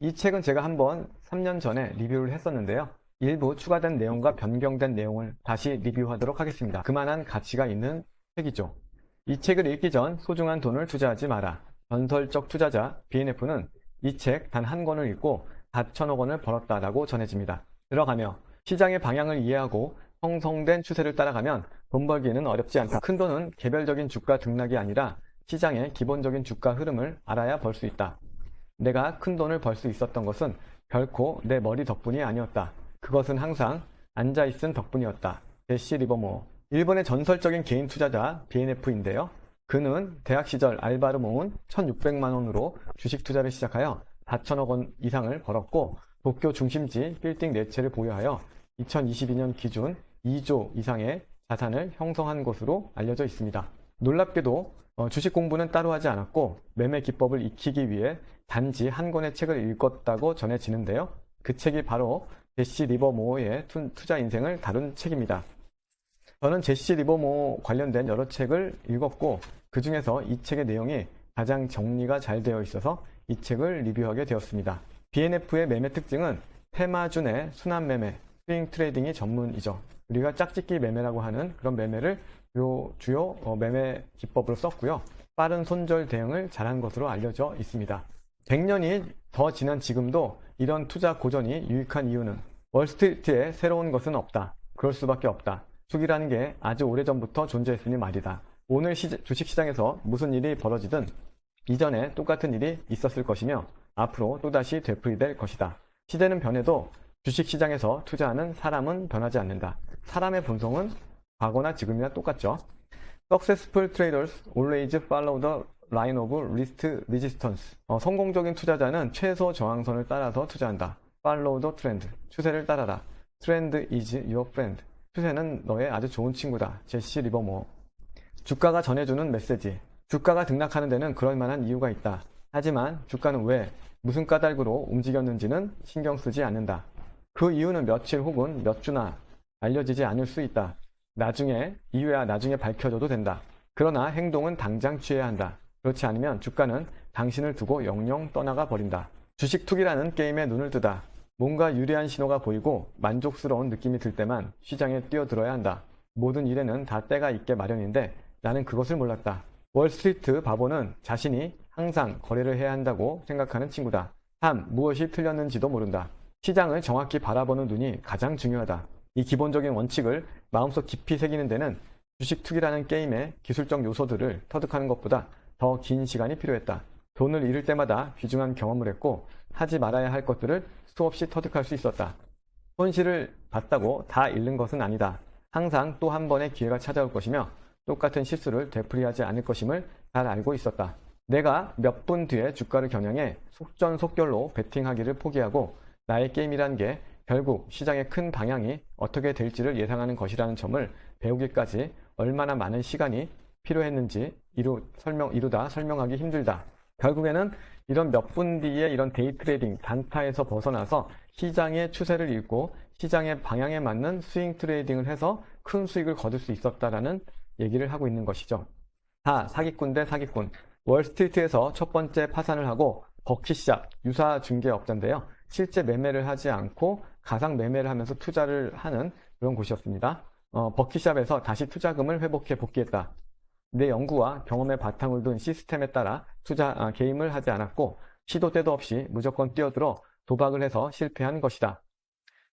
이 책은 제가 한번 3년 전에 리뷰를 했었는데요. 일부 추가된 내용과 변경된 내용을 다시 리뷰하도록 하겠습니다. 그만한 가치가 있는 책이죠. 이 책을 읽기 전 소중한 돈을 투자하지 마라. 전설적 투자자 BNF는 이 책 단 한 권을 읽고 4천억 원을 벌었다라고 전해집니다. 들어가며 시장의 방향을 이해하고 형성된 추세를 따라가면 돈 벌기는 어렵지 않다. 큰 돈은 개별적인 주가 등락이 아니라 시장의 기본적인 주가 흐름을 알아야 벌 수 있다. 내가 큰 돈을 벌 수 있었던 것은 결코 내 머리 덕분이 아니었다. 그것은 항상 앉아있은 덕분이었다. 제시 리버모어. 일본의 전설적인 개인 투자자 BNF인데요. 그는 대학 시절 알바로 모은 1,600만 원으로 주식 투자를 시작하여 4천억 원 이상을 벌었고 도쿄 중심지 빌딩 4채를 보유하여 2022년 기준 2조 이상의 자산을 형성한 것으로 알려져 있습니다. 놀랍게도 주식 공부는 따로 하지 않았고 매매 기법을 익히기 위해 단지 한 권의 책을 읽었다고 전해지는데요. 그 책이 바로 제시 리버모어의 투자 인생을 다룬 책입니다. 저는 제시 리버모어 관련된 여러 책을 읽었고 그 중에서 이 책의 내용이 가장 정리가 잘 되어 있어서 이 책을 리뷰하게 되었습니다. BNF의 매매 특징은 테마준의 순환 매매, 스윙 트레이딩이 전문이죠. 우리가 짝짓기 매매라고 하는 그런 매매를 주요 매매 기법으로 썼고요. 빠른 손절 대응을 잘한 것으로 알려져 있습니다. 100년이 더 지난 지금도 이런 투자 고전이 유익한 이유는 월스트리트에 새로운 것은 없다. 그럴 수밖에 없다. 투기라는 게 아주 오래전부터 존재했으니 말이다. 오늘 주식시장에서 무슨 일이 벌어지든 이전에 똑같은 일이 있었을 것이며 앞으로 또다시 되풀이될 것이다. 시대는 변해도 주식시장에서 투자하는 사람은 변하지 않는다. 사람의 본성은 과거나 지금이나 똑같죠. Successful traders always follow the line of least resistance. 성공적인 투자자는 최소 저항선을 따라서 투자한다. Follow the trend. 추세를 따라라. Trend is your friend. 추세는 너의 아주 좋은 친구다. 제시 리버모어. 주가가 전해주는 메시지. 주가가 등락하는 데는 그럴 만한 이유가 있다. 하지만 주가는 왜, 무슨 까닭으로 움직였는지는 신경 쓰지 않는다. 그 이유는 며칠 혹은 몇 주나 알려지지 않을 수 있다. 이유야 나중에 밝혀져도 된다. 그러나 행동은 당장 취해야 한다. 그렇지 않으면 주가는 당신을 두고 영영 떠나가 버린다. 주식 투기라는 게임에 눈을 뜨다. 뭔가 유리한 신호가 보이고 만족스러운 느낌이 들 때만 시장에 뛰어들어야 한다. 모든 일에는 다 때가 있게 마련인데 나는 그것을 몰랐다. 월스트리트 바보는 자신이 항상 거래를 해야 한다고 생각하는 친구다. 3. 무엇이 틀렸는지도 모른다. 시장을 정확히 바라보는 눈이 가장 중요하다. 이 기본적인 원칙을 마음속 깊이 새기는 데는 주식 투기라는 게임의 기술적 요소들을 터득하는 것보다 더 긴 시간이 필요했다. 돈을 잃을 때마다 귀중한 경험을 했고 하지 말아야 할 것들을 수없이 터득할 수 있었다. 손실을 봤다고 다 잃는 것은 아니다. 항상 또 한 번의 기회가 찾아올 것이며 똑같은 실수를 되풀이하지 않을 것임을 잘 알고 있었다. 내가 몇 분 뒤에 주가를 겨냥해 속전속결로 베팅하기를 포기하고 나의 게임이란 게 결국 시장의 큰 방향이 어떻게 될지를 예상하는 것이라는 점을 배우기까지 얼마나 많은 시간이 필요했는지 이루다 설명하기 힘들다. 결국에는 이런 몇 분 뒤에 이런 데이 트레이딩, 단타에서 벗어나서 시장의 추세를 읽고 시장의 방향에 맞는 스윙 트레이딩을 해서 큰 수익을 거둘 수 있었다라는 얘기를 하고 있는 것이죠. 4. 사기꾼 대 사기꾼. 월스트리트에서 첫 번째 파산을 하고 버킷샵, 유사 중개업자인데요. 실제 매매를 하지 않고 가상 매매를 하면서 투자를 하는 그런 곳이었습니다. 버킷샵에서 다시 투자금을 회복해 복귀했다. 내 연구와 경험에 바탕을 둔 시스템에 따라 게임을 하지 않았고 시도 때도 없이 무조건 뛰어들어 도박을 해서 실패한 것이다.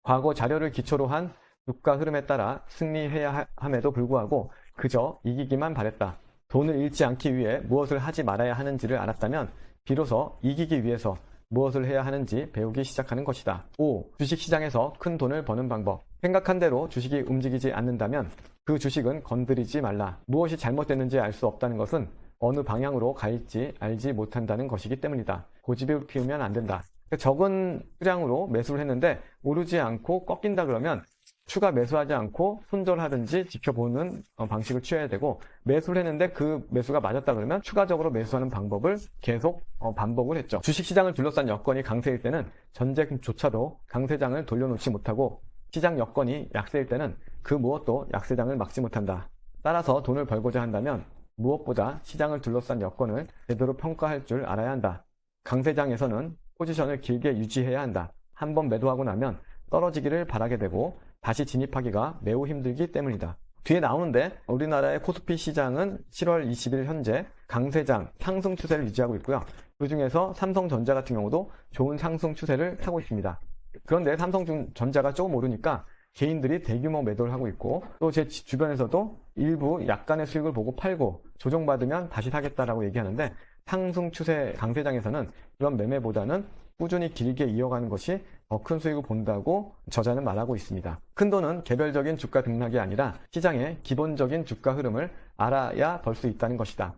과거 자료를 기초로 한 주가 흐름에 따라 승리해야 함에도 불구하고 그저 이기기만 바랬다. 돈을 잃지 않기 위해 무엇을 하지 말아야 하는지를 알았다면 비로소 이기기 위해서 무엇을 해야 하는지 배우기 시작하는 것이다. 5. 주식시장에서 큰 돈을 버는 방법. 생각한 대로 주식이 움직이지 않는다면 그 주식은 건드리지 말라. 무엇이 잘못됐는지 알 수 없다는 것은 어느 방향으로 갈지 알지 못한다는 것이기 때문이다. 고집을 피우면 안 된다. 적은 수량으로 매수를 했는데 오르지 않고 꺾인다 그러면 추가 매수하지 않고 손절하든지 지켜보는 방식을 취해야 되고, 매수를 했는데 그 매수가 맞았다 그러면 추가적으로 매수하는 방법을 계속 반복을 했죠. 주식시장을 둘러싼 여건이 강세일 때는 전쟁조차도 강세장을 돌려놓지 못하고 시장 여건이 약세일 때는 그 무엇도 약세장을 막지 못한다. 따라서 돈을 벌고자 한다면 무엇보다 시장을 둘러싼 여건을 제대로 평가할 줄 알아야 한다. 강세장에서는 포지션을 길게 유지해야 한다. 한번 매도하고 나면 떨어지기를 바라게 되고 다시 진입하기가 매우 힘들기 때문이다. 뒤에 나오는데 우리나라의 코스피 시장은 7월 20일 현재 강세장 상승 추세를 유지하고 있고요. 그 중에서 삼성전자 같은 경우도 좋은 상승 추세를 타고 있습니다. 그런데 삼성전자가 조금 오르니까 개인들이 대규모 매도를 하고 있고 또 제 주변에서도 일부 약간의 수익을 보고 팔고 조정받으면 다시 사겠다라고 얘기하는데 상승 추세 강세장에서는 그런 매매보다는 꾸준히 길게 이어가는 것이 더 큰 수익을 본다고 저자는 말하고 있습니다. 큰 돈은 개별적인 주가 등락이 아니라 시장의 기본적인 주가 흐름을 알아야 벌 수 있다는 것이다.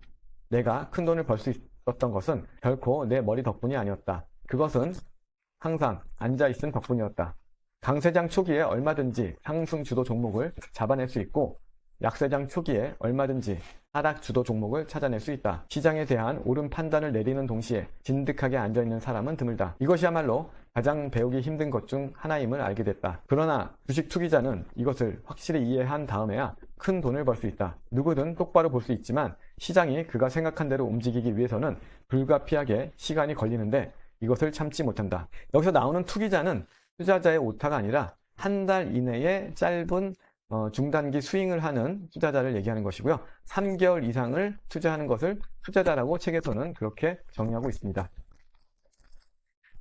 내가 큰 돈을 벌 수 있었던 것은 결코 내 머리 덕분이 아니었다. 그것은 항상 앉아있은 덕분이었다. 강세장 초기에 얼마든지 상승 주도 종목을 잡아낼 수 있고 약세장 초기에 얼마든지 하락 주도 종목을 찾아낼 수 있다. 시장에 대한 옳은 판단을 내리는 동시에 진득하게 앉아있는 사람은 드물다. 이것이야말로 가장 배우기 힘든 것 중 하나임을 알게 됐다. 그러나 주식 투기자는 이것을 확실히 이해한 다음에야 큰 돈을 벌 수 있다. 누구든 똑바로 볼 수 있지만 시장이 그가 생각한 대로 움직이기 위해서는 불가피하게 시간이 걸리는데 이것을 참지 못한다. 여기서 나오는 투기자는 투자자의 오타가 아니라 한 달 이내에 짧은 중단기 스윙을 하는 투자자를 얘기하는 것이고요. 3개월 이상을 투자하는 것을 투자자라고 책에서는 그렇게 정의하고 있습니다.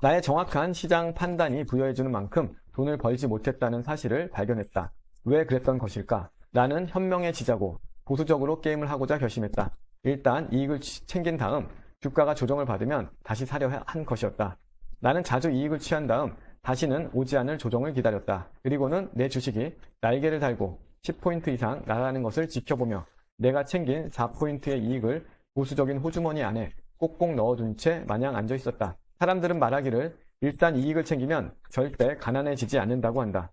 나의 정확한 시장 판단이 부여해주는 만큼 돈을 벌지 못했다는 사실을 발견했다. 왜 그랬던 것일까? 나는 현명해지자고 보수적으로 게임을 하고자 결심했다. 일단 이익을 챙긴 다음 주가가 조정을 받으면 다시 사려 한 것이었다. 나는 자주 이익을 취한 다음 다시는 오지 않을 조정을 기다렸다. 그리고는 내 주식이 날개를 달고 10포인트 이상 날아가는 것을 지켜보며 내가 챙긴 4포인트의 이익을 보수적인 호주머니 안에 꼭꼭 넣어둔 채 마냥 앉아 있었다. 사람들은 말하기를 일단 이익을 챙기면 절대 가난해지지 않는다고 한다.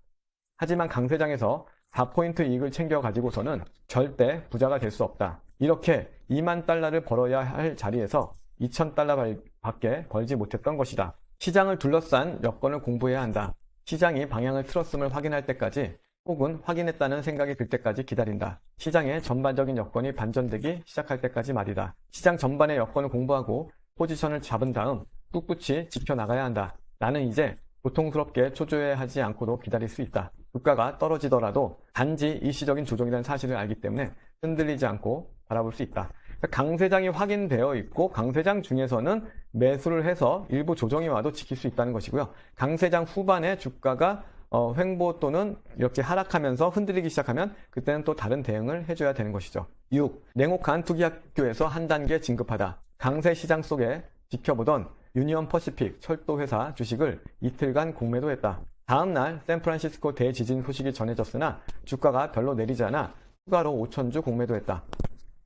하지만 강세장에서 4포인트 이익을 챙겨 가지고서는 절대 부자가 될 수 없다. 이렇게 2만 달러를 벌어야 할 자리에서 2,000달러 밖에 벌지 못했던 것이다. 시장을 둘러싼 여건을 공부해야 한다. 시장이 방향을 틀었음을 확인할 때까지 혹은 확인했다는 생각이 들 때까지 기다린다. 시장의 전반적인 여건이 반전되기 시작할 때까지 말이다. 시장 전반의 여건을 공부하고 포지션을 잡은 다음 꿋꿋이 지켜나가야 한다. 나는 이제 고통스럽게 초조해하지 않고도 기다릴 수 있다. 주가가 떨어지더라도 단지 일시적인 조정이라는 사실을 알기 때문에 흔들리지 않고 바라볼 수 있다. 강세장이 확인되어 있고 강세장 중에서는 매수를 해서 일부 조정이 와도 지킬 수 있다는 것이고요. 강세장 후반에 주가가 횡보 또는 이렇게 하락하면서 흔들리기 시작하면 그때는 또 다른 대응을 해줘야 되는 것이죠. 6. 냉혹한 투기학교에서 한 단계 진급하다. 강세 시장 속에 지켜보던 유니온 퍼시픽 철도회사 주식을 이틀간 공매도했다. 다음날 샌프란시스코 대지진 소식이 전해졌으나 주가가 별로 내리지 않아 추가로 5,000주 공매도했다.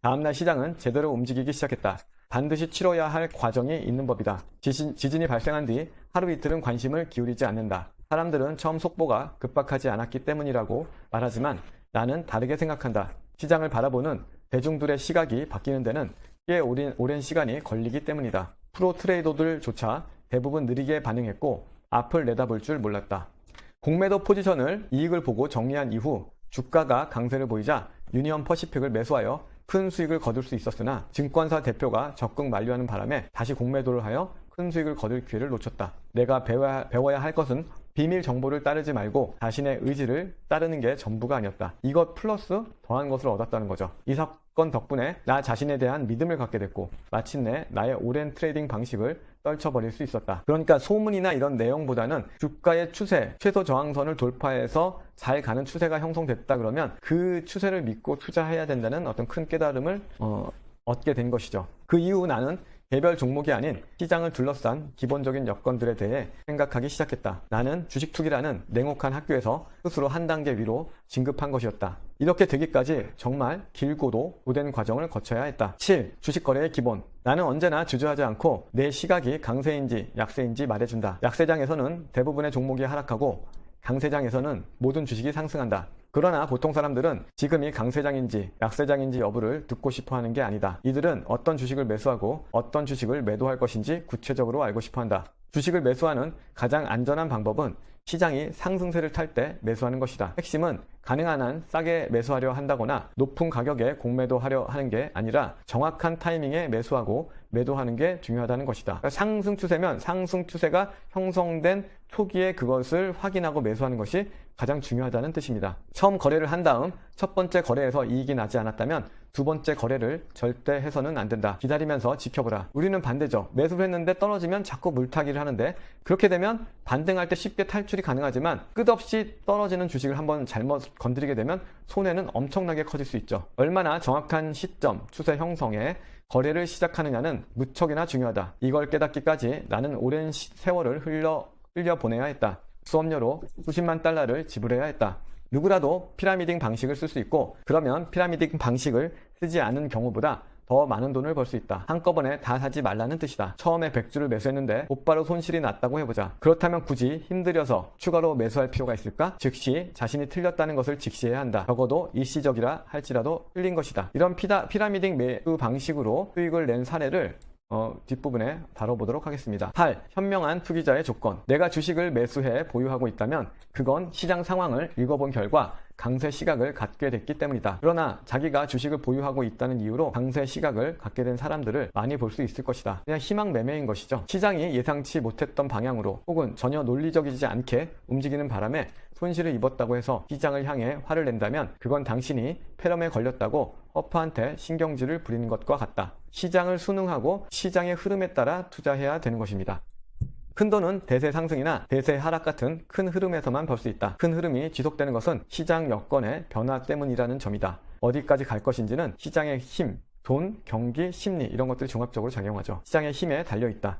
다음날 시장은 제대로 움직이기 시작했다. 반드시 치러야 할 과정이 있는 법이다. 지진이 발생한 뒤 하루 이틀은 관심을 기울이지 않는다. 사람들은 처음 속보가 급박하지 않았기 때문이라고 말하지만 나는 다르게 생각한다. 시장을 바라보는 대중들의 시각이 바뀌는 데는 꽤 오랜 시간이 걸리기 때문이다. 프로 트레이더들조차 대부분 느리게 반응했고 앞을 내다볼 줄 몰랐다. 공매도 포지션을 이익을 보고 정리한 이후 주가가 강세를 보이자 유니온 퍼시픽을 매수하여 큰 수익을 거둘 수 있었으나 증권사 대표가 적극 만류하는 바람에 다시 공매도를 하여 큰 수익을 거둘 기회를 놓쳤다. 내가 배워야 할 것은 비밀 정보를 따르지 말고 자신의 의지를 따르는 게 전부가 아니었다. 이것 플러스 더한 것을 얻었다는 거죠. 이 사건 덕분에 나 자신에 대한 믿음을 갖게 됐고 마침내 나의 오랜 트레이딩 방식을 떨쳐버릴 수 있었다. 그러니까 소문이나 이런 내용보다는 주가의 추세, 최소 저항선을 돌파해서 잘 가는 추세가 형성됐다 그러면 그 추세를 믿고 투자해야 된다는 어떤 큰 깨달음을 얻게 된 것이죠. 그 이후 나는 개별 종목이 아닌 시장을 둘러싼 기본적인 여건들에 대해 생각하기 시작했다. 나는 주식 투기라는 냉혹한 학교에서 스스로 한 단계 위로 진급한 것이었다. 이렇게 되기까지 정말 길고도 고된 과정을 거쳐야 했다. 7. 주식 거래의 기본. 나는 언제나 주저하지 않고 내 시각이 강세인지 약세인지 말해준다. 약세장에서는 대부분의 종목이 하락하고 강세장에서는 모든 주식이 상승한다. 그러나 보통 사람들은 지금이 강세장인지 약세장인지 여부를 듣고 싶어 하는 게 아니다. 이들은 어떤 주식을 매수하고 어떤 주식을 매도할 것인지 구체적으로 알고 싶어 한다. 주식을 매수하는 가장 안전한 방법은 시장이 상승세를 탈 때 매수하는 것이다. 핵심은 가능한 한 싸게 매수하려 한다거나 높은 가격에 공매도하려 하는 게 아니라 정확한 타이밍에 매수하고 매도하는 게 중요하다는 것이다. 그러니까 상승 추세면 상승 추세가 형성된 초기에 그것을 확인하고 매수하는 것이 가장 중요하다는 뜻입니다. 처음 거래를 한 다음 첫 번째 거래에서 이익이 나지 않았다면 두 번째 거래를 절대 해서는 안 된다. 기다리면서 지켜보라. 우리는 반대죠. 매수를 했는데 떨어지면 자꾸 물타기를 하는데 그렇게 되면 반등할 때 쉽게 탈출이 가능하지만 끝없이 떨어지는 주식을 한번 잘못 건드리게 되면 손해는 엄청나게 커질 수 있죠. 얼마나 정확한 시점, 추세 형성에 거래를 시작하느냐는 무척이나 중요하다. 이걸 깨닫기까지 나는 오랜 세월을 흘려보내야 했다. 수업료로 수십만 달러를 지불해야 했다. 누구라도 피라미딩 방식을 쓸 수 있고 그러면 피라미딩 방식을 쓰지 않은 경우보다 더 많은 돈을 벌 수 있다. 한꺼번에 다 사지 말라는 뜻이다. 처음에 100주를 매수했는데 곧바로 손실이 났다고 해보자. 그렇다면 굳이 힘들여서 추가로 매수할 필요가 있을까? 즉시 자신이 틀렸다는 것을 직시해야 한다. 적어도 일시적이라 할지라도 틀린 것이다. 이런 피라미딩 매수 방식으로 수익을 낸 사례를 뒷부분에 다뤄보도록 하겠습니다. 8. 현명한 투기자의 조건. 내가 주식을 매수해 보유하고 있다면 그건 시장 상황을 읽어본 결과 강세 시각을 갖게 됐기 때문이다. 그러나 자기가 주식을 보유하고 있다는 이유로 강세 시각을 갖게 된 사람들을 많이 볼 수 있을 것이다. 그냥 희망 매매인 것이죠. 시장이 예상치 못했던 방향으로 혹은 전혀 논리적이지 않게 움직이는 바람에 손실을 입었다고 해서 시장을 향해 화를 낸다면 그건 당신이 폐렴에 걸렸다고 허프한테 신경질을 부리는 것과 같다. 시장을 순응하고 시장의 흐름에 따라 투자해야 되는 것입니다. 큰돈은 대세 상승이나 대세 하락 같은 큰 흐름에서만 벌 수 있다. 큰 흐름이 지속되는 것은 시장 여건의 변화 때문이라는 점이다. 어디까지 갈 것인지는 시장의 힘, 돈, 경기, 심리 이런 것들이 종합적으로 작용하죠. 시장의 힘에 달려있다.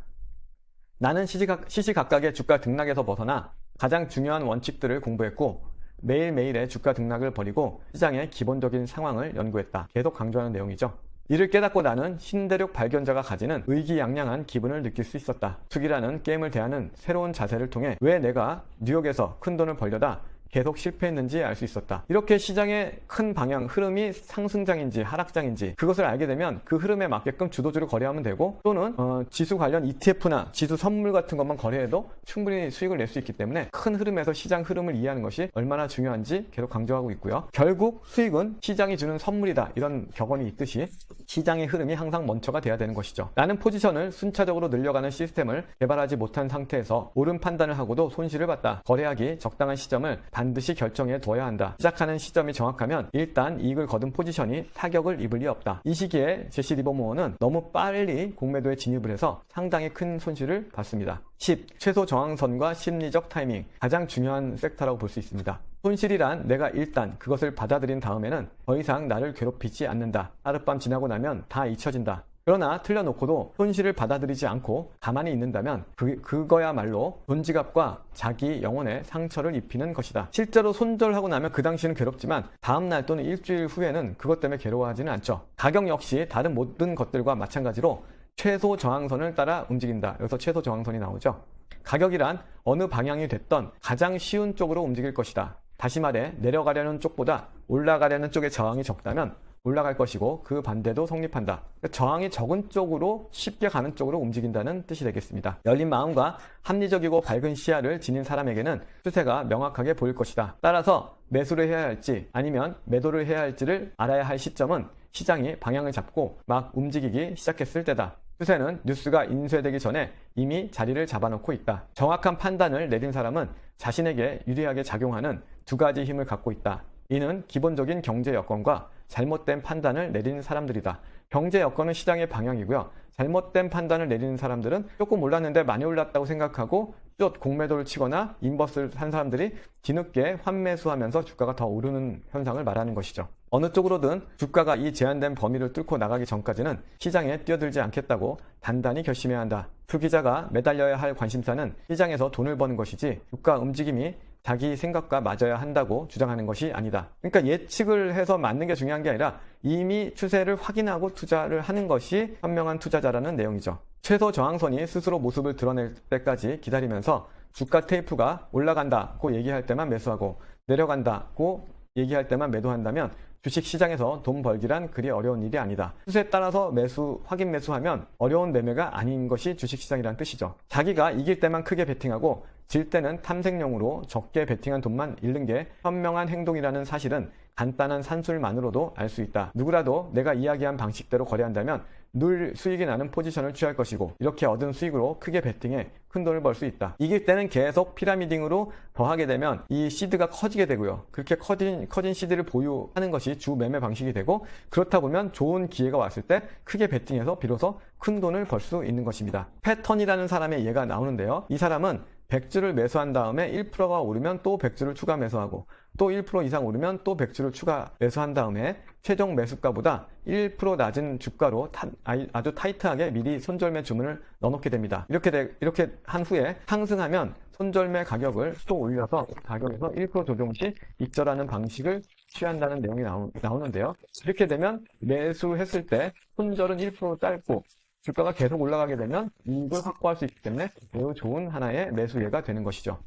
나는 시시각각의 주가 등락에서 벗어나 가장 중요한 원칙들을 공부했고 매일매일의 주가 등락을 버리고 시장의 기본적인 상황을 연구했다. 계속 강조하는 내용이죠. 이를 깨닫고 나는 신대륙 발견자가 가지는 의기양양한 기분을 느낄 수 있었다. 투기라는 게임을 대하는 새로운 자세를 통해 왜 내가 뉴욕에서 큰 돈을 벌려다 계속 실패했는지 알 수 있었다. 이렇게 시장의 큰 방향, 흐름이 상승장인지 하락장인지 그것을 알게 되면 그 흐름에 맞게끔 주도주를 거래하면 되고 또는 지수 관련 ETF나 지수 선물 같은 것만 거래해도 충분히 수익을 낼 수 있기 때문에 큰 흐름에서 시장 흐름을 이해하는 것이 얼마나 중요한지 계속 강조하고 있고요. 결국 수익은 시장이 주는 선물이다. 이런 격언이 있듯이 시장의 흐름이 항상 먼저가 돼야 되는 것이죠. 나는 포지션을 순차적으로 늘려가는 시스템을 개발하지 못한 상태에서 옳은 판단을 하고도 손실을 봤다. 거래하기 적당한 시점을 반드시 결정해 둬야 한다. 시작하는 시점이 정확하면 일단 이익을 거둔 포지션이 타격을 입을 리 없다. 이 시기에 제시 리버모어는 너무 빨리 공매도에 진입을 해서 상당히 큰 손실을 봤습니다. 10. 최소 저항선과 심리적 타이밍. 가장 중요한 섹터라고 볼 수 있습니다. 손실이란 내가 일단 그것을 받아들인 다음에는 더 이상 나를 괴롭히지 않는다. 하룻밤 지나고 나면 다 잊혀진다. 그러나 틀려놓고도 손실을 받아들이지 않고 가만히 있는다면 그거야말로 돈지갑과 자기 영혼에 상처를 입히는 것이다. 실제로 손절하고 나면 그 당시는 괴롭지만 다음날 또는 일주일 후에는 그것 때문에 괴로워하지는 않죠. 가격 역시 다른 모든 것들과 마찬가지로 최소 저항선을 따라 움직인다. 여기서 최소 저항선이 나오죠. 가격이란 어느 방향이 됐던 가장 쉬운 쪽으로 움직일 것이다. 다시 말해 내려가려는 쪽보다 올라가려는 쪽의 저항이 적다면 올라갈 것이고 그 반대도 성립한다. 저항이 적은 쪽으로 쉽게 가는 쪽으로 움직인다는 뜻이 되겠습니다. 열린 마음과 합리적이고 밝은 시야를 지닌 사람에게는 추세가 명확하게 보일 것이다. 따라서 매수를 해야 할지 아니면 매도를 해야 할지를 알아야 할 시점은 시장이 방향을 잡고 막 움직이기 시작했을 때다. 추세는 뉴스가 인쇄되기 전에 이미 자리를 잡아놓고 있다. 정확한 판단을 내린 사람은 자신에게 유리하게 작용하는 두 가지 힘을 갖고 있다. 이는 기본적인 경제 여건과 잘못된 판단을 내리는 사람들이다. 경제 여건은 시장의 방향이고요. 잘못된 판단을 내리는 사람들은 조금 올랐는데 많이 올랐다고 생각하고 쭉 공매도를 치거나 인버스를 한 사람들이 뒤늦게 환매수하면서 주가가 더 오르는 현상을 말하는 것이죠. 어느 쪽으로든 주가가 이 제한된 범위를 뚫고 나가기 전까지는 시장에 뛰어들지 않겠다고 단단히 결심해야 한다. 투기자가 매달려야 할 관심사는 시장에서 돈을 버는 것이지 주가 움직임이 자기 생각과 맞아야 한다고 주장하는 것이 아니다. 그러니까 예측을 해서 맞는 게 중요한 게 아니라 이미 추세를 확인하고 투자를 하는 것이 현명한 투자자라는 내용이죠. 최소 저항선이 스스로 모습을 드러낼 때까지 기다리면서 주가 테이프가 올라간다고 얘기할 때만 매수하고 내려간다고 얘기할 때만 매도한다면 주식시장에서 돈 벌기란 그리 어려운 일이 아니다. 추세에 따라서 확인 매수하면 어려운 매매가 아닌 것이 주식시장이란 뜻이죠. 자기가 이길 때만 크게 베팅하고 질 때는 탐색용으로 적게 베팅한 돈만 잃는 게 현명한 행동이라는 사실은 간단한 산술만으로도 알 수 있다. 누구라도 내가 이야기한 방식대로 거래한다면 늘 수익이 나는 포지션을 취할 것이고 이렇게 얻은 수익으로 크게 베팅해 큰 돈을 벌 수 있다. 이길 때는 계속 피라미딩으로 더하게 되면 이 시드가 커지게 되고요. 그렇게 커진 시드를 보유하는 것이 주 매매 방식이 되고, 그렇다 보면 좋은 기회가 왔을 때 크게 베팅해서 비로소 큰 돈을 벌 수 있는 것입니다. 패턴이라는 사람의 예가 나오는데요. 이 사람은 100주를 매수한 다음에 1%가 오르면 또 100주를 추가 매수하고 또 1% 이상 오르면 또 100주를 추가 매수한 다음에 최종 매수가보다 1% 낮은 주가로 아주 타이트하게 미리 손절매 주문을 넣어놓게 됩니다. 이렇게 한 후에 상승하면 손절매 가격을 또 올려서 가격에서 1% 조정 시 익절하는 방식을 취한다는 내용이 나오는데요. 이렇게 되면 매수했을 때 손절은 1% 짧고 주가가 계속 올라가게 되면 이익을 확보할 수 있기 때문에 매우 좋은 하나의 매수예가 되는 것이죠.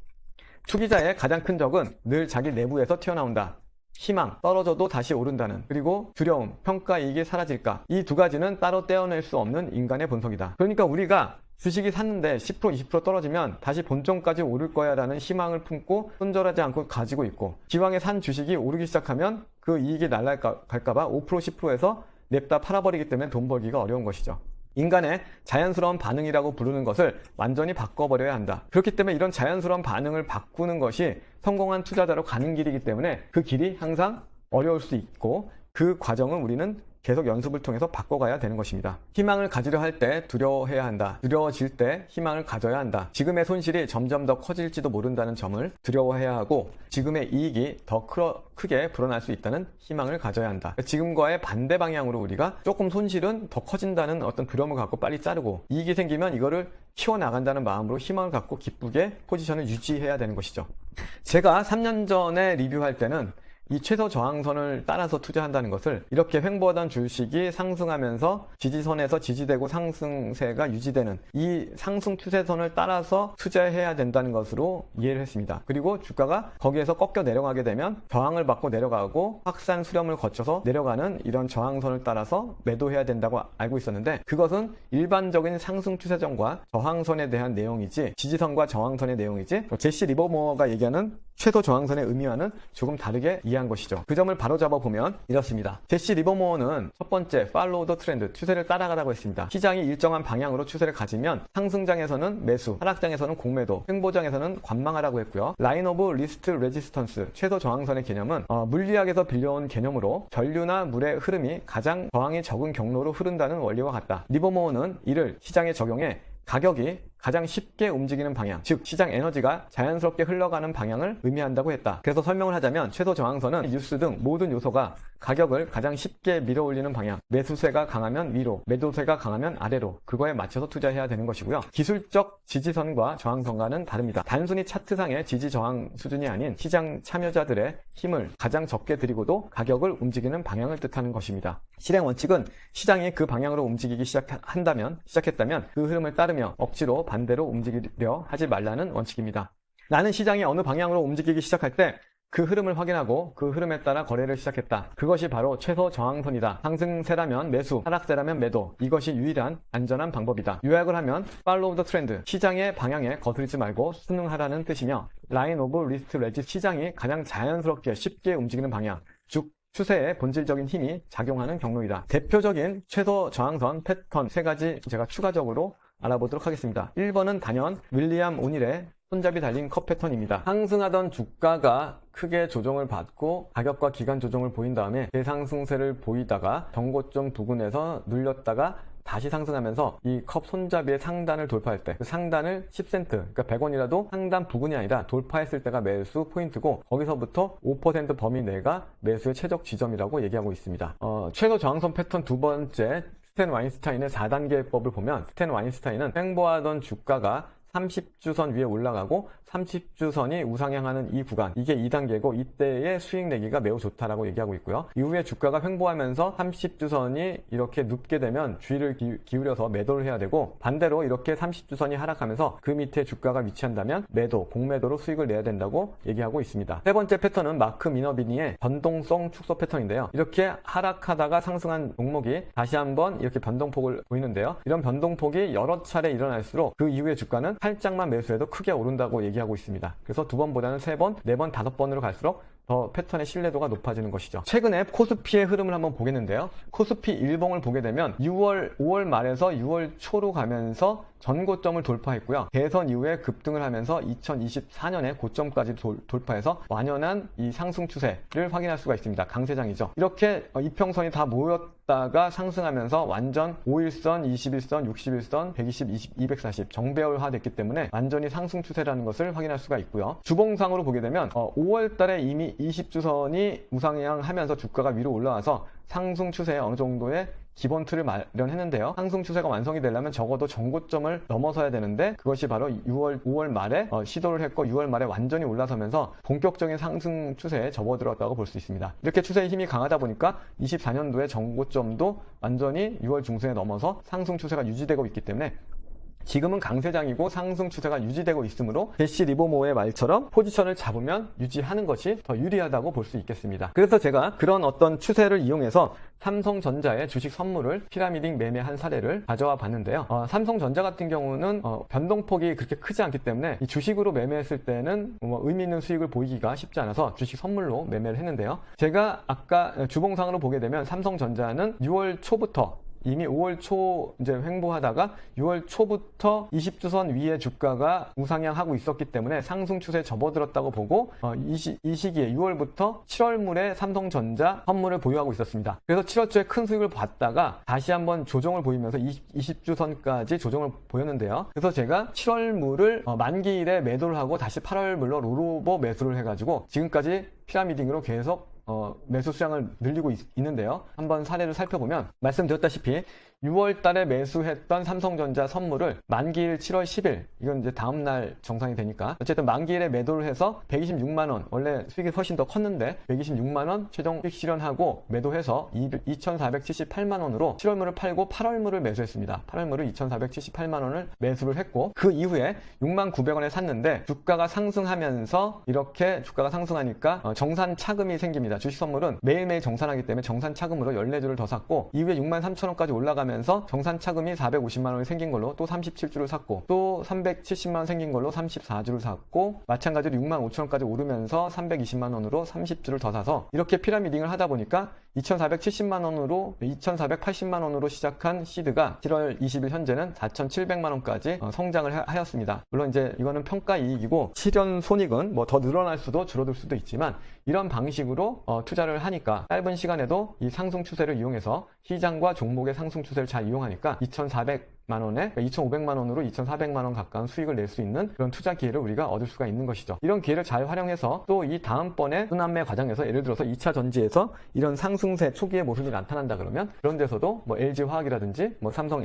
투기자의 가장 큰 적은 늘 자기 내부에서 튀어나온다. 희망, 떨어져도 다시 오른다는, 그리고 두려움, 평가 이익이 사라질까. 이 두 가지는 따로 떼어낼 수 없는 인간의 본성이다. 그러니까 우리가 주식이 샀는데 10%, 20% 떨어지면 다시 본점까지 오를 거야 라는 희망을 품고 손절하지 않고 가지고 있고, 기왕에 산 주식이 오르기 시작하면 그 이익이 날아갈까봐 5%, 10%에서 냅다 팔아버리기 때문에 돈 벌기가 어려운 것이죠. 인간의 자연스러운 반응이라고 부르는 것을 완전히 바꿔버려야 한다. 그렇기 때문에 이런 자연스러운 반응을 바꾸는 것이 성공한 투자자로 가는 길이기 때문에 그 길이 항상 어려울 수 있고, 그 과정은 우리는 계속 연습을 통해서 바꿔가야 되는 것입니다. 희망을 가지려 할 때 두려워해야 한다. 두려워질 때 희망을 가져야 한다. 지금의 손실이 점점 더 커질지도 모른다는 점을 두려워해야 하고, 지금의 이익이 더 크게 불어날 수 있다는 희망을 가져야 한다. 지금과의 반대 방향으로 우리가 조금 손실은 더 커진다는 어떤 두려움을 갖고 빨리 자르고, 이익이 생기면 이거를 키워나간다는 마음으로 희망을 갖고 기쁘게 포지션을 유지해야 되는 것이죠. 제가 3년 전에 리뷰할 때는 이 최소 저항선을 따라서 투자한다는 것을, 이렇게 횡보하던 주식이 상승하면서 지지선에서 지지되고 상승세가 유지되는 이 상승 추세선을 따라서 투자해야 된다는 것으로 이해를 했습니다. 그리고 주가가 거기에서 꺾여 내려가게 되면 저항을 받고 내려가고 확산 수렴을 거쳐서 내려가는 이런 저항선을 따라서 매도해야 된다고 알고 있었는데, 그것은 일반적인 상승 추세선과 저항선에 대한 내용이지, 지지선과 저항선의 내용이지, 제시 리버모어가 얘기하는 최소 저항선의 의미와는 조금 다르게 이해한 것이죠. 그 점을 바로잡아 보면 이렇습니다. 제시 리버모어는 첫 번째 팔로우 더 트렌드, 추세를 따라가라고 했습니다. 시장이 일정한 방향으로 추세를 가지면 상승장에서는 매수, 하락장에서는 공매도, 횡보장에서는 관망하라고 했고요. 라인 오브 리스트 레지스턴스, 최소 저항선의 개념은 물리학에서 빌려온 개념으로 전류나 물의 흐름이 가장 저항이 적은 경로로 흐른다는 원리와 같다. 리버모어는 이를 시장에 적용해 가격이 가장 쉽게 움직이는 방향, 즉 시장 에너지가 자연스럽게 흘러가는 방향을 의미한다고 했다. 그래서 설명을 하자면 최소 저항선은 뉴스 등 모든 요소가 가격을 가장 쉽게 밀어 올리는 방향, 매수세가 강하면 위로, 매도세가 강하면 아래로, 그거에 맞춰서 투자해야 되는 것이고요. 기술적 지지선과 저항선과는 다릅니다. 단순히 차트상의 지지 저항 수준이 아닌 시장 참여자들의 힘을 가장 적게 들이고도 가격을 움직이는 방향을 뜻하는 것입니다. 실행 원칙은 시장이 그 방향으로 움직이기 시작했다면 그 흐름을 따르며 억지로 반대로 움직이려 하지 말라는 원칙입니다. 나는 시장이 어느 방향으로 움직이기 시작할 때 그 흐름을 확인하고 그 흐름에 따라 거래를 시작했다. 그것이 바로 최소 저항선이다. 상승세라면 매수, 하락세라면 매도. 이것이 유일한 안전한 방법이다. 요약을 하면 팔로우 더 트렌드, 시장의 방향에 거슬리지 말고 순응하라는 뜻이며, 라인 오브 리스트 레지, 시장이 가장 자연스럽게 쉽게 움직이는 방향, 즉 추세에 본질적인 힘이 작용하는 경로이다. 대표적인 최소 저항선 패턴 3가지 제가 추가적으로 알아보도록 하겠습니다. 1번은 단연 윌리엄 오닐의 손잡이 달린 컵 패턴입니다. 상승하던 주가가 크게 조정을 받고 가격과 기간 조정을 보인 다음에 대상승세를 보이다가 정고점 부근에서 눌렸다가 다시 상승하면서 이 컵 손잡이의 상단을 돌파할 때 그 상단을 10센트, 그러니까 100원이라도 상단 부근이 아니라 돌파했을 때가 매수 포인트고, 거기서부터 5% 범위 내가 매수의 최적 지점이라고 얘기하고 있습니다. 최소 저항선 패턴 두 번째, 스탠 와인스타인의 4단계법을 보면, 스탠 와인스타인은 횡보하던 주가가 30주선 위에 올라가고 30주선이 우상향하는 이 구간, 이게 2단계고 이때의 수익 내기가 매우 좋다라고 얘기하고 있고요. 이후에 주가가 횡보하면서 30주선이 이렇게 눕게 되면 주의를 기울여서 매도를 해야 되고, 반대로 이렇게 30주선이 하락하면서 그 밑에 주가가 위치한다면 매도, 공매도로 수익을 내야 된다고 얘기하고 있습니다. 세 번째 패턴은 마크 미너비니의 변동성 축소 패턴인데요. 이렇게 하락하다가 상승한 종목이 다시 한번 이렇게 변동폭을 보이는데요. 이런 변동폭이 여러 차례 일어날수록 그 이후에 주가는 살짝만 매수해도 크게 오른다고 얘기하고 있습니다. 그래서 2번보다는 3번, 4번, 5번으로 갈수록 더 패턴의 신뢰도가 높아지는 것이죠. 최근에 코스피의 흐름을 한번 보겠는데요. 코스피 일봉을 보게 되면 5월 말에서 6월 초로 가면서 전고점을 돌파했고요. 대선 이후에 급등을 하면서 2024년에 고점까지 돌파해서 완연한 이 상승 추세를 확인할 수가 있습니다. 강세장이죠. 이렇게 이평선이 다 모였다가 상승하면서 완전 5일선, 21선, 61선, 120, 20, 240 정배열화 됐기 때문에 완전히 상승 추세라는 것을 확인할 수가 있고요. 주봉상으로 보게 되면 5월 달에 이미 20주선이 우상향하면서 주가가 위로 올라와서 상승 추세에 어느 정도의 기본 틀을 마련했는데요. 상승 추세가 완성이 되려면 적어도 전고점을 넘어서야 되는데 그것이 바로 5월 말에 시도를 했고 6월 말에 완전히 올라서면서 본격적인 상승 추세에 접어들었다고 볼 수 있습니다. 이렇게 추세의 힘이 강하다 보니까 24년도에 전고점도 완전히 6월 중순에 넘어서 상승 추세가 유지되고 있기 때문에 지금은 강세장이고 상승 추세가 유지되고 있으므로 제시 리버모어의 말처럼 포지션을 잡으면 유지하는 것이 더 유리하다고 볼 수 있겠습니다. 그래서 제가 그런 어떤 추세를 이용해서 삼성전자의 주식 선물을 피라미딩 매매한 사례를 가져와 봤는데요. 삼성전자 같은 경우는 변동폭이 그렇게 크지 않기 때문에 이 주식으로 매매했을 때는 의미 있는 수익을 보이기가 쉽지 않아서 주식 선물로 매매를 했는데요. 제가 아까 주봉상으로 보게 되면 삼성전자는 6월 초부터 이미 5월 초 이제 횡보하다가 6월 초부터 20주선 위에 주가가 우상향하고 있었기 때문에 상승 추세에 접어들었다고 보고 이 시기에 6월부터 7월물에 삼성전자 선물을 보유하고 있었습니다. 그래서 7월 초에 큰 수익을 봤다가 다시 한번 조정을 보이면서 20주선까지 조정을 보였는데요. 그래서 제가 7월물을 만기일에 매도를 하고 다시 8월물로 롤오버 매수를 해가지고 지금까지 피라미딩으로 계속 매수 수량을 늘리고 있는데요. 한번 사례를 살펴보면 말씀드렸다시피 6월 달에 매수했던 삼성전자 선물을 만기일 7월 10일 이건 이제 다음날 정상이 되니까 어쨌든 만기일에 매도를 해서 126만원 원래 수익이 훨씬 더 컸는데 126만원 최종 수익 실현하고 매도해서 2478만원으로 7월물을 팔고 8월물을 매수했습니다. 8월물을 2478만원을 매수를 했고 그 이후에 69,000원에 샀는데 주가가 상승하면서 이렇게 주가가 상승하니까 정산 차금이 생깁니다. 주식 선물은 매일매일 정산하기 때문에 정산 차금으로 14주를 더 샀고 이후에 63,000원까지 올라가면서 정산 차금이 450만원이 생긴 걸로 또 37주를 샀고 또 370만원 생긴 걸로 34주를 샀고 마찬가지로 65,000원까지 오르면서 320만원으로 30주를 더 사서 이렇게 피라미딩을 하다 보니까 2,470만원으로 2,480만원으로 시작한 시드가 7월 20일 현재는 4,700만원까지 성장을 하였습니다. 물론 이제 이거는 평가 이익이고 실현 손익은 뭐 더 늘어날 수도 줄어들 수도 있지만 이런 방식으로 투자를 하니까 짧은 시간에도 이 상승 추세를 이용해서 시장과 종목의 상승 추세를 잘 이용하니까 2,400만원에 2,500만원으로 2,400만원 가까운 수익을 낼 수 있는 그런 투자 기회를 우리가 얻을 수가 있는 것이죠. 이런 기회를 잘 활용해서 또 이 다음번에 순환매 과정에서 예를 들어서 2차 전지에서 이런 상승세 초기의 모습이 나타난다 그러면 그런 데서도 뭐 LG화학이라든지 뭐 삼성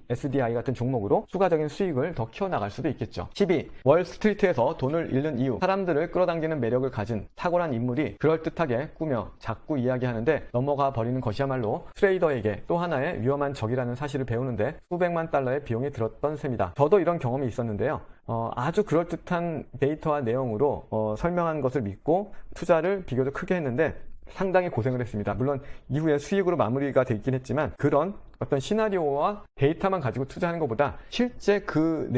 SDI 같은 종목으로 추가적인 수익을 더 키워나갈 수도 있겠죠. 12. 월스트리트에서 돈을 잃는 이유. 사람들을 끌어당기는 매력을 가진 탁월한 인물이 그럴듯하게 꾸며 자꾸 이야기하는데 넘어가 버리는 것이야말로 트레이더에게 또 하나의 위험한 적이라는 사실을 배우는데 수백만 달러의 비용이 들었던 셈이다. 저도 이런 경험이 있었는데요. 아주 그럴듯한 데이터와 내용으로 설명한 것을 믿고 투자를 비교적 크게 했는데 상당히 고생을 했습니다. 물론 이후에 수익으로 마무리가 되긴 했지만 그런 어떤 시나리오와 데이터만 가지고 투자하는 것보다 실제 그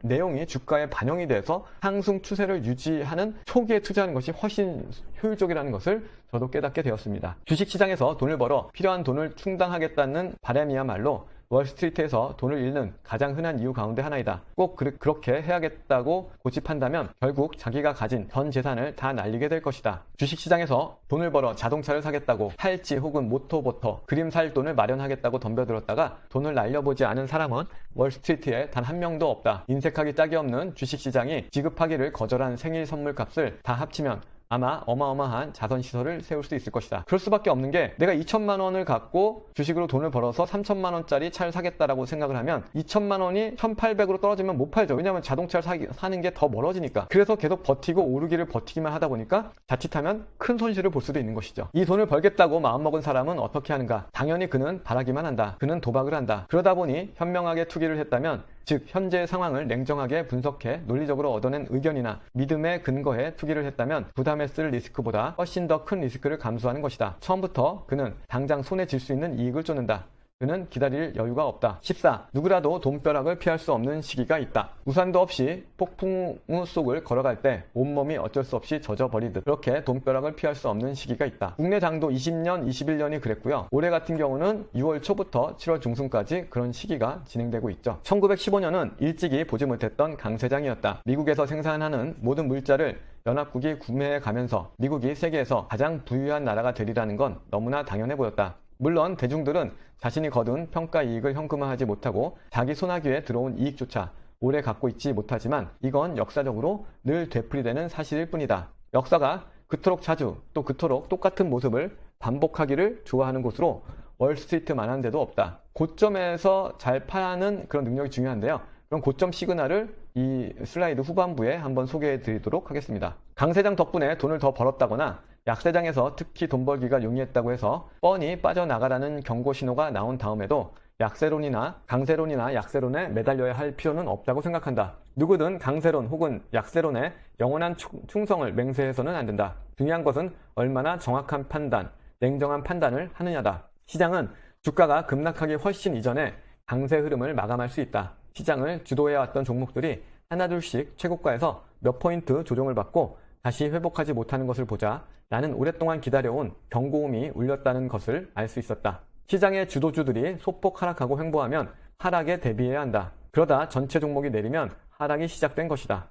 내용이 주가에 반영이 돼서 상승 추세를 유지하는 초기에 투자하는 것이 훨씬 효율적이라는 것을 저도 깨닫게 되었습니다. 주식시장에서 돈을 벌어 필요한 돈을 충당하겠다는 바람이야말로 월스트리트에서 돈을 잃는 가장 흔한 이유 가운데 하나이다. 꼭 그렇게 해야겠다고 고집한다면 결국 자기가 가진 전 재산을 다 날리게 될 것이다. 주식시장에서 돈을 벌어 자동차를 사겠다고 팔찌 혹은 모터보터 그림 살 돈을 마련하겠다고 덤벼들었다가 돈을 날려보지 않은 사람은 월스트리트에 단 한 명도 없다. 인색하기 짝이 없는 주식시장이 지급하기를 거절한 생일 선물 값을 다 합치면 아마 어마어마한 자선시설을 세울 수 있을 것이다. 그럴 수밖에 없는 게 내가 2천만 원을 갖고 주식으로 돈을 벌어서 3천만 원짜리 차를 사겠다라고 생각을 하면 2천만 원이 1,800으로 떨어지면 못 팔죠. 왜냐하면 자동차를 사는 게 더 멀어지니까. 그래서 계속 버티고 오르기를 버티기만 하다 보니까 자칫하면 큰 손실을 볼 수도 있는 것이죠. 이 돈을 벌겠다고 마음먹은 사람은 어떻게 하는가? 당연히 그는 바라기만 한다. 그는 도박을 한다. 그러다 보니 현명하게 투기를 했다면 즉 현재의 상황을 냉정하게 분석해 논리적으로 얻어낸 의견이나 믿음에 근거해 투기를 했다면 부담했을 리스크보다 훨씬 더 큰 리스크를 감수하는 것이다. 처음부터 그는 당장 손에 쥘 수 있는 이익을 쫓는다. 그는 기다릴 여유가 없다. 14. 누구라도 돈벼락을 피할 수 없는 시기가 있다. 우산도 없이 폭풍우 속을 걸어갈 때 온몸이 어쩔 수 없이 젖어버리듯 그렇게 돈벼락을 피할 수 없는 시기가 있다. 국내 장도 20년, 21년이 그랬고요. 올해 같은 경우는 6월 초부터 7월 중순까지 그런 시기가 진행되고 있죠. 1915년은 일찍이 보지 못했던 강세장이었다. 미국에서 생산하는 모든 물자를 연합국이 구매해 가면서 미국이 세계에서 가장 부유한 나라가 되리라는 건 너무나 당연해 보였다. 물론 대중들은 자신이 거둔 평가 이익을 현금화하지 못하고 자기 손아귀에 들어온 이익조차 오래 갖고 있지 못하지만 이건 역사적으로 늘 되풀이되는 사실일 뿐이다. 역사가 그토록 자주 또 그토록 똑같은 모습을 반복하기를 좋아하는 곳으로 월스트리트만한 데도 없다. 고점에서 잘 파는 그런 능력이 중요한데요. 그럼 고점 시그널을 이 슬라이드 후반부에 한번 소개해 드리도록 하겠습니다. 강세장 덕분에 돈을 더 벌었다거나 약세장에서 특히 돈 벌기가 용이했다고 해서 뻔히 빠져나가라는 경고 신호가 나온 다음에도 약세론이나 강세론이나 약세론에 매달려야 할 필요는 없다고 생각한다. 누구든 강세론 혹은 약세론에 영원한 충성을 맹세해서는 안 된다. 중요한 것은 얼마나 정확한 판단, 냉정한 판단을 하느냐다. 시장은 주가가 급락하기 훨씬 이전에 강세 흐름을 마감할 수 있다. 시장을 주도해왔던 종목들이 하나둘씩 최고가에서 몇 포인트 조정을 받고 다시 회복하지 못하는 것을 보자 나는 오랫동안 기다려온 경고음이 울렸다는 것을 알 수 있었다. 시장의 주도주들이 소폭 하락하고 횡보하면 하락에 대비해야 한다. 그러다 전체 종목이 내리면 하락이 시작된 것이다.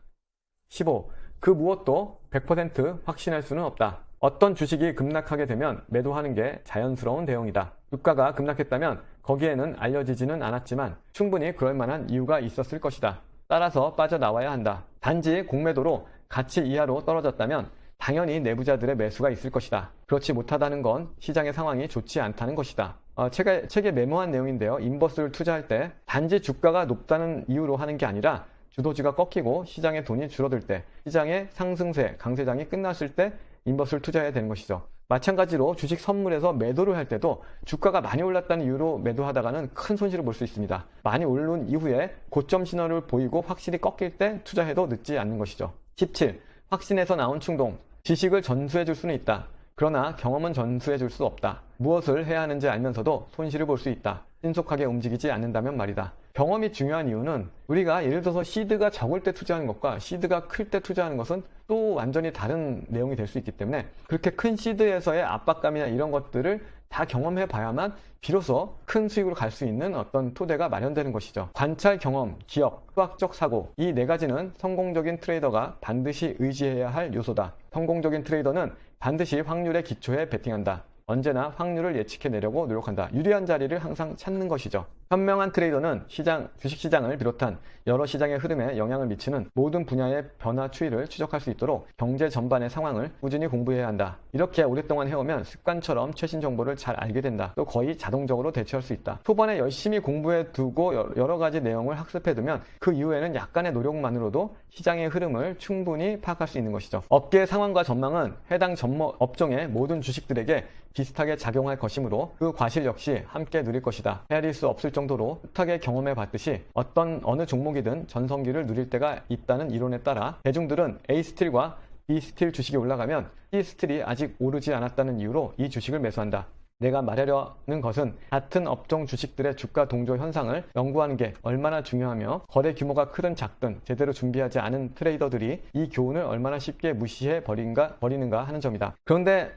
15. 그 무엇도 100% 확신할 수는 없다. 어떤 주식이 급락하게 되면 매도하는 게 자연스러운 대응이다. 주가가 급락했다면 거기에는 알려지지는 않았지만 충분히 그럴 만한 이유가 있었을 것이다. 따라서 빠져나와야 한다. 단지 공매도로 가치 이하로 떨어졌다면 당연히 내부자들의 매수가 있을 것이다. 그렇지 못하다는 건 시장의 상황이 좋지 않다는 것이다. 책에 메모한 내용인데요. 인버스를 투자할 때 단지 주가가 높다는 이유로 하는 게 아니라 주도주가 꺾이고 시장의 돈이 줄어들 때, 시장의 상승세, 강세장이 끝났을 때 인버스를 투자해야 되는 것이죠. 마찬가지로 주식 선물에서 매도를 할 때도 주가가 많이 올랐다는 이유로 매도하다가는 큰 손실을 볼 수 있습니다. 많이 오른 이후에 고점 신호를 보이고 확실히 꺾일 때 투자해도 늦지 않는 것이죠. 17. 확신에서 나온 충동. 지식을 전수해 줄 수는 있다. 그러나 경험은 전수해 줄 수 없다. 무엇을 해야 하는지 알면서도 손실을 볼 수 있다. 신속하게 움직이지 않는다면 말이다. 경험이 중요한 이유는 우리가 예를 들어서 시드가 적을 때 투자하는 것과 시드가 클 때 투자하는 것은 또 완전히 다른 내용이 될 수 있기 때문에 그렇게 큰 시드에서의 압박감이나 이런 것들을 다 경험해 봐야만 비로소 큰 수익으로 갈 수 있는 어떤 토대가 마련되는 것이죠. 관찰 경험, 기억, 수학적 사고 이 네 가지는 성공적인 트레이더가 반드시 의지해야 할 요소다. 성공적인 트레이더는 반드시 확률에 기초해 베팅한다. 언제나 확률을 예측해내려고 노력한다. 유리한 자리를 항상 찾는 것이죠. 현명한 트레이더는 주식시장을 비롯한 여러 시장의 흐름에 영향을 미치는 모든 분야의 변화 추이를 추적할 수 있도록 경제 전반의 상황을 꾸준히 공부해야 한다. 이렇게 오랫동안 해오면 습관처럼 최신 정보를 잘 알게 된다. 또 거의 자동적으로 대처할 수 있다. 초반에 열심히 공부해두고 여러 가지 내용을 학습해두면 그 이후에는 약간의 노력만으로도 시장의 흐름을 충분히 파악할 수 있는 것이죠. 업계의 상황과 전망은 해당 업종의 모든 주식들에게 비슷하게 작용할 것이므로 그 과실 역시 함께 누릴 것이다. 헤아릴 수 없을 정도로 숱하게 경험해 봤듯이 어느 종목이든 전성기를 누릴 때가 있다는 이론에 따라 대중들은 A스틸과 B스틸 주식이 올라가면 C스틸이 아직 오르지 않았다는 이유로 이 주식을 매수한다. 내가 말하려는 것은 같은 업종 주식들의 주가 동조 현상을 연구하는 게 얼마나 중요하며 거래 규모가 크든 작든 제대로 준비하지 않은 트레이더들이 이 교훈을 얼마나 쉽게 무시해 버리는가 하는 점이다. 그런데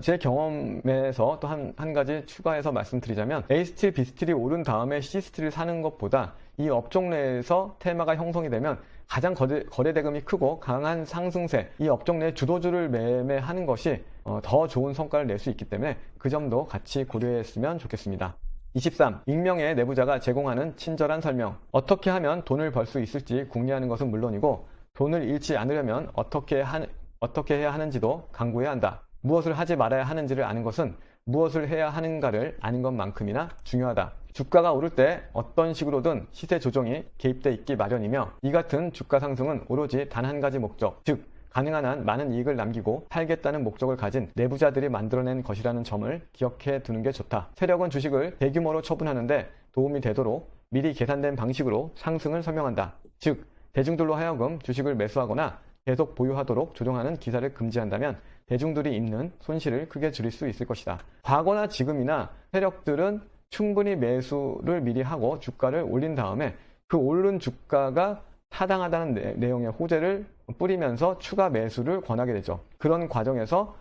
제 경험에서 또 한 가지 추가해서 말씀드리자면 A스틸, B스틸이 오른 다음에 C스틸을 사는 것보다 이 업종 내에서 테마가 형성이 되면 가장 거래 대금이 크고 강한 상승세, 이 업종 내 주도주를 매매하는 것이 더 좋은 성과를 낼 수 있기 때문에 그 점도 같이 고려했으면 좋겠습니다. 23. 익명의 내부자가 제공하는 친절한 설명. 어떻게 하면 돈을 벌 수 있을지 궁리하는 것은 물론이고 돈을 잃지 않으려면 어떻게 해야 하는지도 강구해야 한다. 무엇을 하지 말아야 하는지를 아는 것은 무엇을 해야 하는가를 아는 것만큼이나 중요하다. 주가가 오를 때 어떤 식으로든 시세 조정이 개입돼 있기 마련이며 이 같은 주가 상승은 오로지 단 한 가지 목적, 즉 가능한 한 많은 이익을 남기고 팔겠다는 목적을 가진 내부자들이 만들어낸 것이라는 점을 기억해 두는 게 좋다. 세력은 주식을 대규모로 처분하는데 도움이 되도록 미리 계산된 방식으로 상승을 설명한다. 즉 대중들로 하여금 주식을 매수하거나 계속 보유하도록 조종하는 기사를 금지한다면 대중들이 입는 손실을 크게 줄일 수 있을 것이다. 과거나 지금이나 세력들은 충분히 매수를 미리 하고 주가를 올린 다음에 그 오른 주가가 타당하다는 내용의 호재를 뿌리면서 추가 매수를 권하게 되죠. 그런 과정에서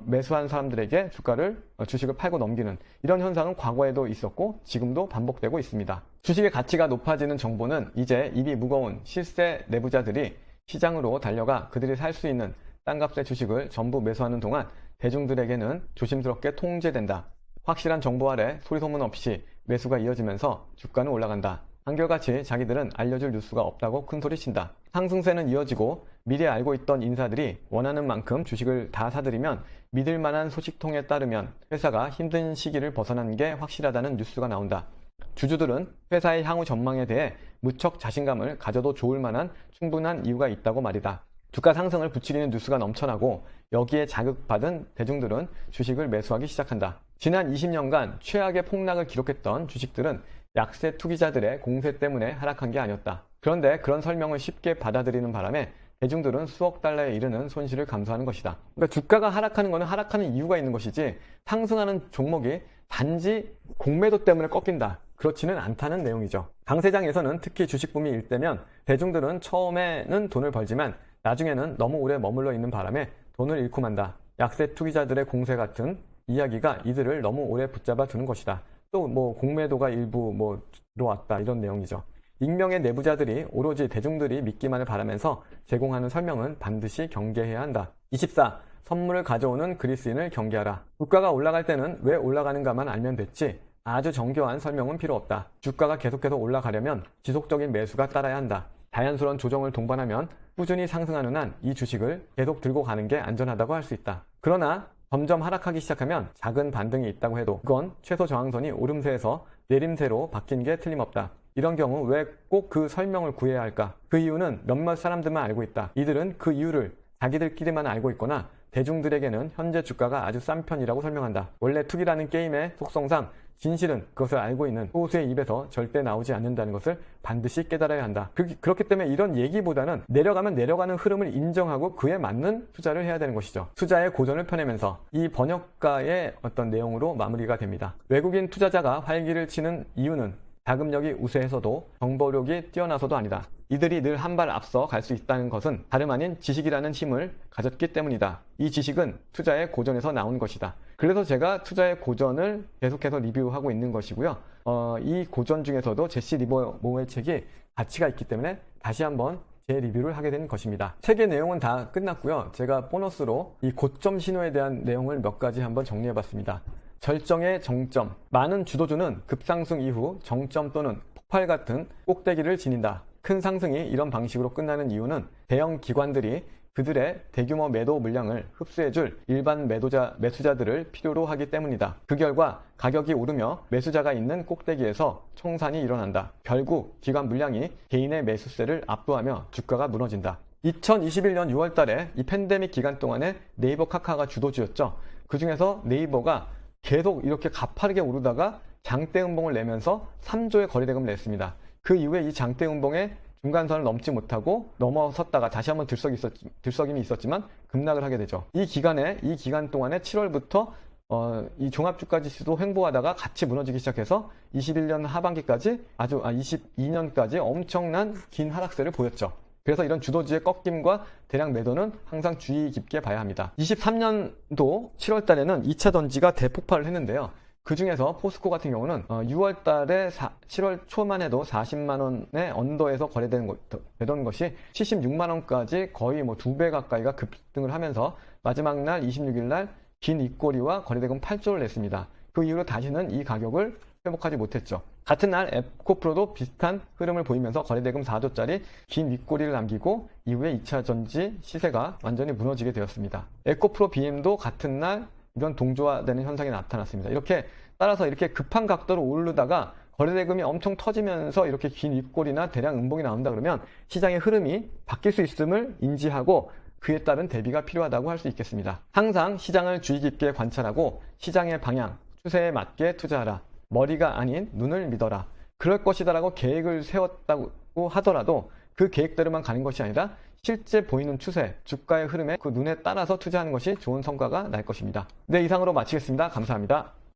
매수한 사람들에게 주식을 팔고 넘기는 이런 현상은 과거에도 있었고 지금도 반복되고 있습니다. 주식의 가치가 높아지는 정보는 이제 입이 무거운 실세 내부자들이 시장으로 달려가 그들이 살 수 있는 딴값의 주식을 전부 매수하는 동안 대중들에게는 조심스럽게 통제된다. 확실한 정보 아래 소리소문 없이 매수가 이어지면서 주가는 올라간다. 한결같이 자기들은 알려줄 뉴스가 없다고 큰소리친다. 상승세는 이어지고 미리 알고 있던 인사들이 원하는 만큼 주식을 다 사들이면 믿을 만한 소식통에 따르면 회사가 힘든 시기를 벗어난 게 확실하다는 뉴스가 나온다. 주주들은 회사의 향후 전망에 대해 무척 자신감을 가져도 좋을 만한 충분한 이유가 있다고 말이다. 주가 상승을 부추기는 뉴스가 넘쳐나고 여기에 자극받은 대중들은 주식을 매수하기 시작한다. 지난 20년간 최악의 폭락을 기록했던 주식들은 약세 투기자들의 공세 때문에 하락한 게 아니었다. 그런데 그런 설명을 쉽게 받아들이는 바람에 대중들은 수억 달러에 이르는 손실을 감수하는 것이다. 그러니까 주가가 하락하는 것은 하락하는 이유가 있는 것이지 상승하는 종목이 단지 공매도 때문에 꺾인다. 그렇지는 않다는 내용이죠. 강세장에서는 특히 주식붐이 일때면 대중들은 처음에는 돈을 벌지만 나중에는 너무 오래 머물러 있는 바람에 돈을 잃고 만다. 약세 투기자들의 공세 같은 이야기가 이들을 너무 오래 붙잡아 두는 것이다. 또 공매도가 일부 들어왔다 이런 내용이죠. 익명의 내부자들이 오로지 대중들이 믿기만을 바라면서 제공하는 설명은 반드시 경계해야 한다. 24. 선물을 가져오는 그리스인을 경계하라. 주가가 올라갈 때는 왜 올라가는가만 알면 됐지 아주 정교한 설명은 필요 없다. 주가가 계속해서 올라가려면 지속적인 매수가 따라야 한다. 자연스러운 조정을 동반하면 꾸준히 상승하는 한 이 주식을 계속 들고 가는 게 안전하다고 할 수 있다. 그러나 점점 하락하기 시작하면 작은 반등이 있다고 해도 그건 최소 저항선이 오름세에서 내림세로 바뀐 게 틀림없다. 이런 경우 왜 꼭 그 설명을 구해야 할까? 그 이유는 몇몇 사람들만 알고 있다. 이들은 그 이유를 자기들끼리만 알고 있거나 대중들에게는 현재 주가가 아주 싼 편이라고 설명한다. 원래 투기라는 게임의 속성상 진실은 그것을 알고 있는 소수의 입에서 절대 나오지 않는다는 것을 반드시 깨달아야 한다. 그렇기 때문에 이런 얘기보다는 내려가면 내려가는 흐름을 인정하고 그에 맞는 투자를 해야 되는 것이죠. 투자의 고전을 펴내면서 이 번역가의 어떤 내용으로 마무리가 됩니다. 외국인 투자자가 활기를 치는 이유는 자금력이 우세해서도 정보력이 뛰어나서도 아니다. 이들이 늘 한 발 앞서 갈 수 있다는 것은 다름 아닌 지식이라는 힘을 가졌기 때문이다. 이 지식은 투자의 고전에서 나온 것이다. 그래서 제가 투자의 고전을 계속해서 리뷰하고 있는 것이고요. 이 고전 중에서도 제시 리버모어의 책이 가치가 있기 때문에 다시 한번 재리뷰를 하게 된 것입니다. 책의 내용은 다 끝났고요. 제가 보너스로 이 고점 신호에 대한 내용을 몇 가지 한번 정리해봤습니다. 절정의 정점. 많은 주도주는 급상승 이후 정점 또는 폭발 같은 꼭대기를 지닌다. 큰 상승이 이런 방식으로 끝나는 이유는 대형 기관들이 그들의 대규모 매도 물량을 흡수해줄 일반 매수자들을 필요로 하기 때문이다. 그 결과 가격이 오르며 매수자가 있는 꼭대기에서 청산이 일어난다. 결국 기관 물량이 개인의 매수세를 압도하며 주가가 무너진다. 2021년 6월 달에 이 팬데믹 기간 동안에 네이버 카카오가 주도주였죠. 그 중에서 네이버가 계속 이렇게 가파르게 오르다가 장대 음봉을 내면서 3조의 거래대금을 냈습니다. 그 이후에 이 장대 음봉의 중간선을 넘지 못하고 넘어섰다가 다시 한번 들썩임이 있었지만 급락을 하게 되죠. 이 기간 동안에 7월부터 이 종합주가지수도 횡보하다가 같이 무너지기 시작해서 21년 하반기까지 22년까지 엄청난 긴 하락세를 보였죠. 그래서 이런 주도주의 꺾임과 대량 매도는 항상 주의 깊게 봐야 합니다. 23년도 7월 달에는 2차 전지가 대폭발을 했는데요. 그 중에서 포스코 같은 경우는 6월 달에 7월 초만 해도 40만 원의 언더에서 거래되던 것이 76만 원까지 거의 2배 가까이가 급등을 하면서 마지막 날 26일 날 긴 윗꼬리와 거래대금 8조를 냈습니다. 그 이후로 다시는 이 가격을 회복하지 못했죠. 같은 날 에코프로도 비슷한 흐름을 보이면서 거래대금 4조짜리 긴 윗꼬리를 남기고 이후에 2차 전지 시세가 완전히 무너지게 되었습니다. 에코프로 BM도 같은 날 이런 동조화되는 현상이 나타났습니다. 따라서 이렇게 급한 각도로 오르다가 거래대금이 엄청 터지면서 이렇게 긴 윗골이나 대량 음봉이 나온다 그러면 시장의 흐름이 바뀔 수 있음을 인지하고 그에 따른 대비가 필요하다고 할 수 있겠습니다. 항상 시장을 주의 깊게 관찰하고 시장의 방향, 추세에 맞게 투자하라. 머리가 아닌 눈을 믿어라. 그럴 것이다라고 계획을 세웠다고 하더라도 그 계획대로만 가는 것이 아니라 실제 보이는 추세, 주가의 흐름에 그 눈에 따라서 투자하는 것이 좋은 성과가 날 것입니다. 네, 이상으로 마치겠습니다. 감사합니다.